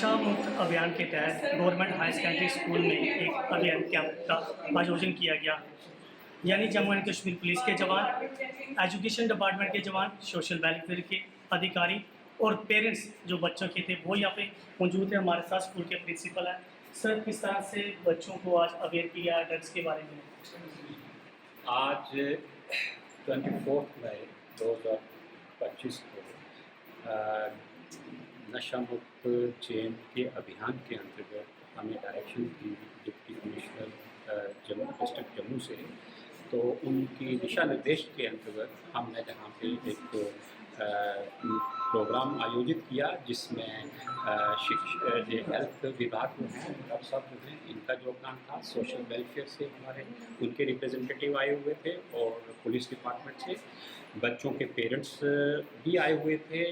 नशा मुक्त अभियान के तहत गवर्नमेंट हायर सेकेंडरी स्कूल में एक अभियान कैंप का आयोजन किया गया। यानी जम्मू एंड कश्मीर पुलिस के जवान, एजुकेशन डिपार्टमेंट के जवान, सोशल वेलफेयर के अधिकारी और पेरेंट्स जो बच्चों के थे वो यहाँ पे मौजूद है। हमारे साथ स्कूल के प्रिंसिपल हैं। सर, किस तरह से बच्चों को आज अवेयर किया ड्रग्स के बारे में? आज 24 मई 2025 को नशा मुक्त चेन के अभियान के अंतर्गत हमें डायरेक्शन दी deputy commissioner Jammu district Jammu से। तो उनकी दिशा निर्देश के अंतर्गत हमने यहाँ पे एक प्रोग्राम आयोजित किया जिसमें हेल्थ विभाग जो हैं, डॉक्टर साहब जो हैं, इनका योगदान था। सोशल वेलफेयर से हमारे उनके रिप्रेजेंटेटिव आए हुए थे और पुलिस डिपार्टमेंट से बच्चों के पेरेंट्स भी आए हुए थे।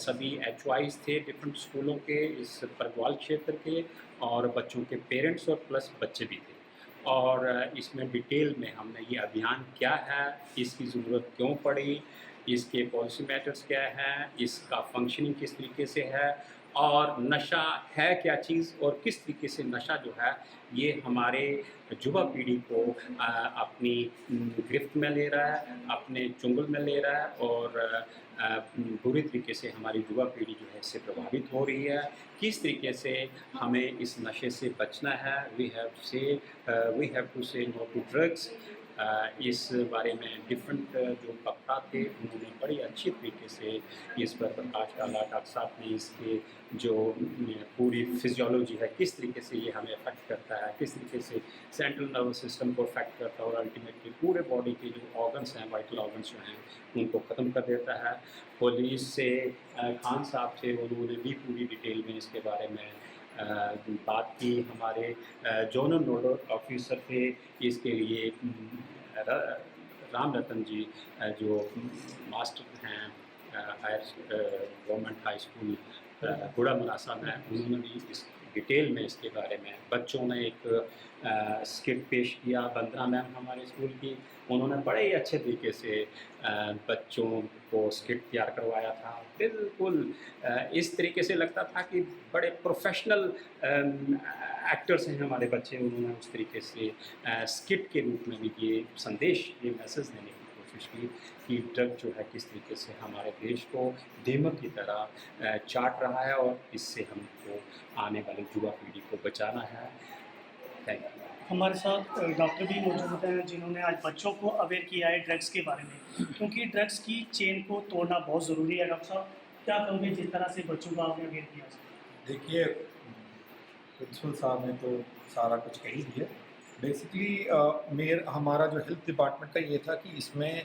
सभी HOIs थे डिफरेंट स्कूलों के, इस परगवाल क्षेत्र के, और बच्चों के पेरेंट्स और प्लस बच्चे भी थे। और इसमें डिटेल में हमने ये अभियान क्या है, इसकी ज़रूरत क्यों पड़ी, इसके पॉलिसी मैटर्स क्या हैं, इसका फंक्शनिंग किस तरीके से है, और नशा है क्या चीज़ और किस तरीके से नशा जो है ये हमारे युवा पीढ़ी को अपनी गिरफ्त में ले रहा है, अपने चुंगल में ले रहा है, और बुरी तरीके से हमारी युवा पीढ़ी जो है इससे प्रभावित हो रही है। किस तरीके से हमें इस नशे से बचना है। वी हैव टू से नो टू ड्रग्स। इस बारे में डिफरेंट जो वक्ता थे उन्होंने बड़ी अच्छी तरीके से इस पर प्रकाश डाला। डॉक्टर साहब ने इसके जो पूरी फिजियोलॉजी है, किस तरीके से ये हमें अफेक्ट करता है, किस तरीके से सेंट्रल नर्वस सिस्टम को अफेक्ट करता है और अल्टीमेटली पूरे बॉडी के जो ऑर्गन्स हैं, वाइटल ऑर्गन्स जो हैं, उनको ख़त्म कर देता है। पुलिस से खान साहब थे, उन्होंने भी पूरी डिटेल में इसके बारे में बात की। हमारे जोनल नोडल ऑफिसर थे इसके लिए राम रतन जी जो मास्टर हैं गवर्नमेंट हाई स्कूल गुड़ा मलासा में, उन्होंने भी इस डिटेल में इसके बारे में बच्चों ने एक स्किट पेश किया। वंदना मैम हमारे स्कूल की, उन्होंने बड़े ही अच्छे तरीके से बच्चों को स्किट तैयार करवाया था। बिल्कुल इस तरीके से लगता था कि बड़े प्रोफेशनल एक्टर्स हैं हमारे बच्चे। उन्होंने उस तरीके से स्किट के रूप में भी ये संदेश, ये मैसेज देने की कोशिश की कि ड्रग जो है किस तरीके से हमारे देश को दीमक की तरह चाट रहा है और इससे हमको आने वाली युवा पीढ़ी को बचाना है। Thank you. हमारे साथ डॉक्टर भी मौजूद हैं जिन्होंने आज बच्चों को अवेयर किया है ड्रग्स के बारे में, क्योंकि ड्रग्स की चेन को तोड़ना बहुत ज़रूरी है। डॉक्टर साहब, क्या कहोगे जिस तरह से बच्चों को आपने अवेयर किया? देखिए, प्रिंसिपल साहब ने तो सारा कुछ कह ही दिया। बेसिकली हमारा जो हेल्थ डिपार्टमेंट का ये था कि इसमें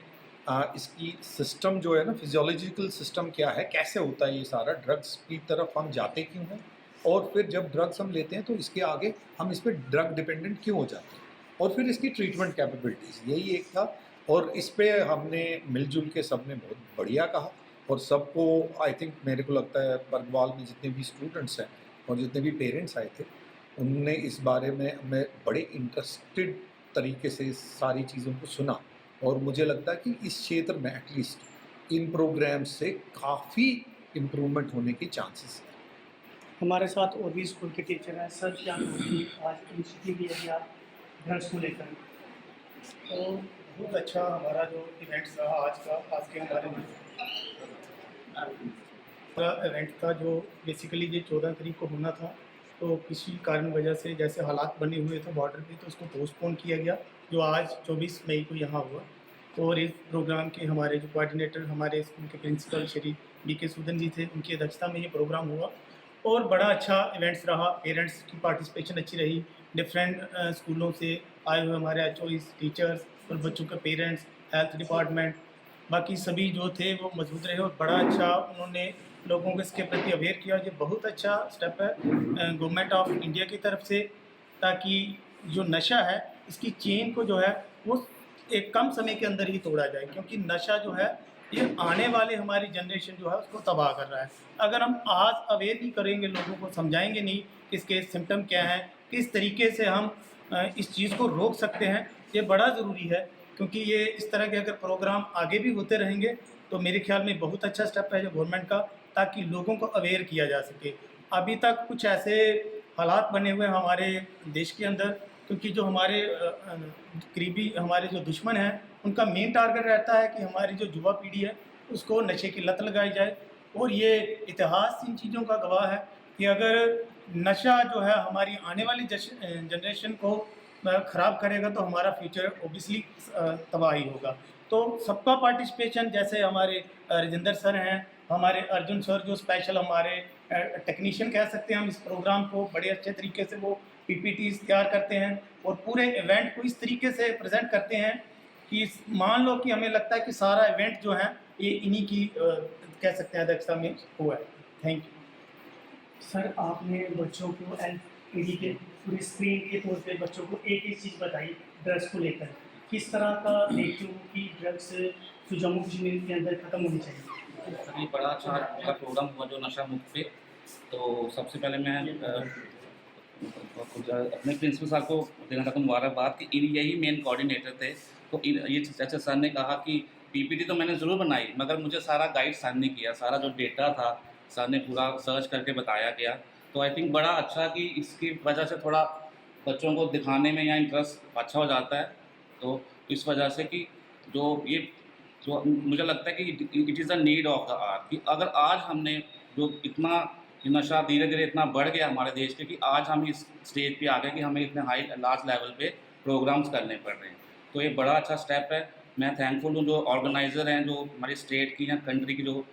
इसकी सिस्टम जो है ना, फिजियोलॉजिकल सिस्टम क्या है, कैसे होता है ये सारा, ड्रग्स की तरफ हम जाते क्यों हैं, और फिर जब ड्रग्स हम लेते हैं तो इसके आगे हम इस पर ड्रग डिपेंडेंट क्यों हो जाते हैं, और फिर इसकी ट्रीटमेंट कैपेबिलिटीज़, यही एक था। और इस पर हमने मिलजुल के सब ने बहुत बढ़िया कहा, और सबको आई थिंक मेरे को लगता है बरगवाल में जितने भी स्टूडेंट्स हैं और जितने भी पेरेंट्स आए थे, उनने इस बारे में हमें बड़े इंटरेस्टेड तरीके से सारी चीज़ों को सुना। और मुझे लगता है कि इस क्षेत्र में एटलीस्ट इन प्रोग्राम्स से काफ़ी इम्प्रूवमेंट होने के चांसेस हैं। हमारे साथ और भी स्कूल के टीचर हैं। सर, क्या कहोगे आज इनिशिएटिव लिया गया ड्रग्स को लेकर? तो बहुत अच्छा हमारा जो इवेंट्स रहा आज के हमारे इवेंट था, जो बेसिकली ये 14 तारीख को होना था, तो किसी कारण वजह से जैसे हालात बने हुए थे बॉर्डर पे, तो उसको पोस्टपोन किया गया, जो आज 24 मई को यहाँ हुआ। तो और इस प्रोग्राम के हमारे जो कोऑर्डिनेटर, हमारे स्कूल के प्रिंसिपल श्री BK सूदन जी थे, उनकी अध्यक्षता में ये प्रोग्राम हुआ और बड़ा अच्छा इवेंट्स रहा। पेरेंट्स की पार्टिसिपेशन अच्छी रही। डिफरेंट स्कूलों से आए हुए हमारे HOIs, टीचर्स और बच्चों के पेरेंट्स, हेल्थ डिपार्टमेंट, बाकी सभी जो थे वो मौजूद रहे और बड़ा अच्छा उन्होंने लोगों को इसके प्रति अवेयर किया। ये बहुत अच्छा स्टेप है गवर्नमेंट ऑफ इंडिया की तरफ से, ताकि जो नशा है इसकी चेन को जो है वो एक कम समय के अंदर ही तोड़ा जाए, क्योंकि नशा जो है ये आने वाले हमारी जनरेशन जो है उसको तबाह कर रहा है। अगर हम आज अवेयर नहीं करेंगे, लोगों को समझाएंगे नहीं कि इसके सिम्टम क्या हैं, किस तरीके से हम इस चीज़ को रोक सकते हैं, ये बड़ा ज़रूरी है। क्योंकि ये इस तरह के अगर प्रोग्राम आगे भी होते रहेंगे तो मेरे ख्याल में बहुत अच्छा स्टेप है जो गवर्नमेंट का, ताकि लोगों को अवेयर किया जा सके। अभी तक कुछ ऐसे हालात बने हुए हैं हमारे देश के अंदर, क्योंकि जो हमारे करीबी हमारे जो दुश्मन हैं उनका मेन टारगेट रहता है कि हमारी जो युवा पीढ़ी है उसको नशे की लत लगाई जाए। और ये इतिहास इन चीज़ों का गवाह है कि अगर नशा जो है हमारी आने वाली जनरेशन को ख़राब करेगा तो हमारा फ्यूचर ओबियसली तबाही होगा। तो सबका पार्टिसिपेशन, जैसे हमारे राजेंद्र सर हैं, हमारे अर्जुन सर जो स्पेशल हमारे टेक्नीशियन कह सकते हैं हम इस प्रोग्राम को, बड़े अच्छे तरीके से वो पीपीटीज तैयार करते हैं और पूरे इवेंट को इस तरीके से प्रेजेंट करते हैं कि मान लो कि हमें लगता है कि सारा इवेंट जो है ये इन्हीं की कह सकते हैं अध्यक्षता में हुआ है। थैंक यू सर, आपने बच्चों को एलईडी के पूरी स्क्रीन के तौर पे बच्चों को एक ही चीज़ बताई ड्रग्स को लेकर, किस तरह का देखते हो कि ड्रग्स जो जम्मू कश्मीर के अंदर ख़त्म होनी चाहिए? सर ये बड़ा अच्छा हमारा प्रोग्राम हुआ जो नशा मुक्त पे। तो सबसे पहले मैं अपने प्रिंसिपल साहब को देना चाहता हूँ मुबारकबाद कि यही मेन कोऑर्डिनेटर थे। तो ये जैसे सर ने कहा कि पीपीटी तो मैंने ज़रूर बनाई, मगर मुझे सारा गाइड सर ने किया, सारा जो डेटा था सर ने पूरा सर्च करके बताया गया। तो आई थिंक बड़ा अच्छा कि इसकी वजह से थोड़ा बच्चों को दिखाने में या इंटरेस्ट अच्छा हो जाता है। तो इस वजह से कि जो मुझे लगता है कि it is a need of the hour कि अगर आज हमने जो इतना नशा धीरे धीरे इतना बढ़ गया हमारे देश के कि आज हम इस स्टेज पे आ गए कि हमें इतने हाई लार्ज लेवल पे प्रोग्राम्स करने पड़ रहे हैं। तो ये बड़ा अच्छा स्टेप है। मैं थैंकफुल हूँ जो ऑर्गेनाइज़र हैं, जो हमारी स्टेट की या कंट्री की जो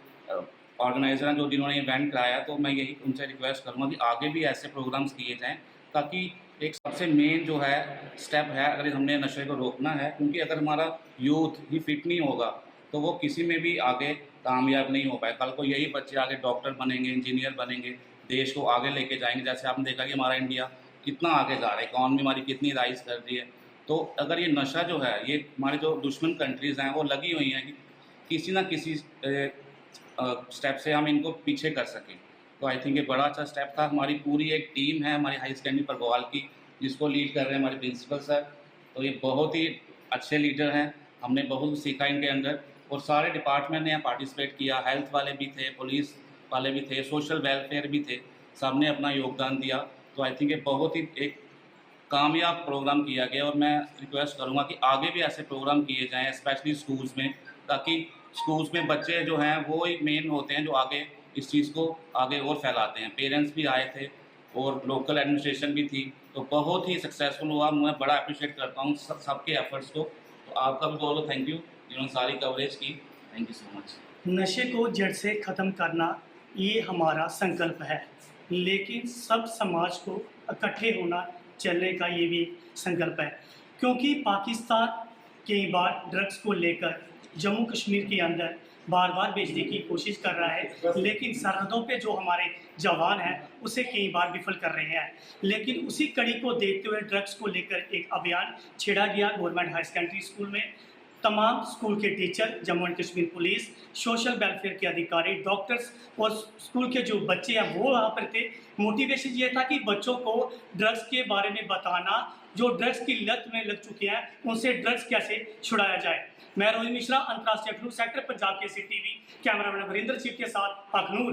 ऑर्गेनाइज़र हैं, जो जिन्होंने इवेंट कराया। तो मैं यही उनसे रिक्वेस्ट करूँगा कि आगे भी ऐसे प्रोग्राम्स किए जाएँ, ताकि एक सबसे मेन जो है स्टेप है अगर हमने नशे को रोकना है, क्योंकि अगर हमारा यूथ ही फिट नहीं होगा तो वो किसी में भी आगे कामयाब नहीं हो पाए। कल को यही बच्चे आगे डॉक्टर बनेंगे, इंजीनियर बनेंगे, देश को आगे लेके जाएंगे। जैसे आपने देखा कि हमारा इंडिया कितना आगे जा रहा है, इकॉनमी हमारी कितनी राइज कर रही है। तो अगर ये नशा जो है ये हमारी जो दुश्मन कंट्रीज़ हैं वो लगी हुई हैं कि किसी ना किसी स्टेप से हम इनको पीछे कर सकें। तो आई थिंक ये बड़ा अच्छा स्टेप था। हमारी पूरी एक टीम है हमारी हाई सेकेंडरी परगवाल की, जिसको लीड कर रहे हैं हमारे प्रिंसिपल सर। तो ये बहुत ही अच्छे लीडर हैं, हमने बहुत सीखा इनके अंदर। और सारे डिपार्टमेंट ने पार्टिसिपेट किया, हेल्थ वाले भी थे, पुलिस वाले भी थे, सोशल वेलफेयर भी थे, सब ने अपना योगदान दिया। तो आई थिंक ये बहुत ही एक कामयाब प्रोग्राम किया गया। और मैं रिक्वेस्ट करूँगा कि आगे भी ऐसे प्रोग्राम किए जाएँ, स्पेशली स्कूल्स में, ताकि स्कूल्स में बच्चे जो हैं वो ही मेन होते हैं जो आगे इस चीज़ को आगे और फैलाते हैं। पेरेंट्स भी आए थे और लोकल एडमिनिस्ट्रेशन भी थी, तो बहुत ही सक्सेसफुल हुआ। मैं बड़ा अप्रिशिएट करता हूँ सबके एफर्ट्स को। तो आपका भी बहुत थैंक यू जिन्होंने सारी कवरेज की। Thank you so much. नशे को जड़ से ख़त्म करना ये हमारा संकल्प है, लेकिन सब समाज को इकट्ठे होना चलने का ये भी संकल्प है। क्योंकि पाकिस्तान कई बार ड्रग्स को लेकर जम्मू कश्मीर के अंदर बार बार भेजने की कोशिश कर रहा है, लेकिन सरहदों पे जो हमारे जवान हैं उसे कई बार विफल कर रहे हैं। लेकिन उसी कड़ी को देखते हुए ड्रग्स को लेकर एक अभियान छेड़ा गया गवर्नमेंट हाई सेकेंडरी स्कूल में। तमाम स्कूल के teacher, Jammu and Kashmir police, social welfare के अधिकारी, डॉक्टर्स और स्कूल के जो बच्चे हैं वो वहाँ पर थे। मोटिवेशन ये था कि बच्चों को ड्रग्स के बारे में बताना, जो ड्रग्स की लत में लग चुके हैं उनसे ड्रग्स कैसे छुड़ाया जाए। मैं रोहित मिश्रा, अंतर्राष्ट्रीय अखनूर सेक्टर, पंजाब के सी टीवी, कैमरामैन वरिंदर सिंह के साथ अखनूर।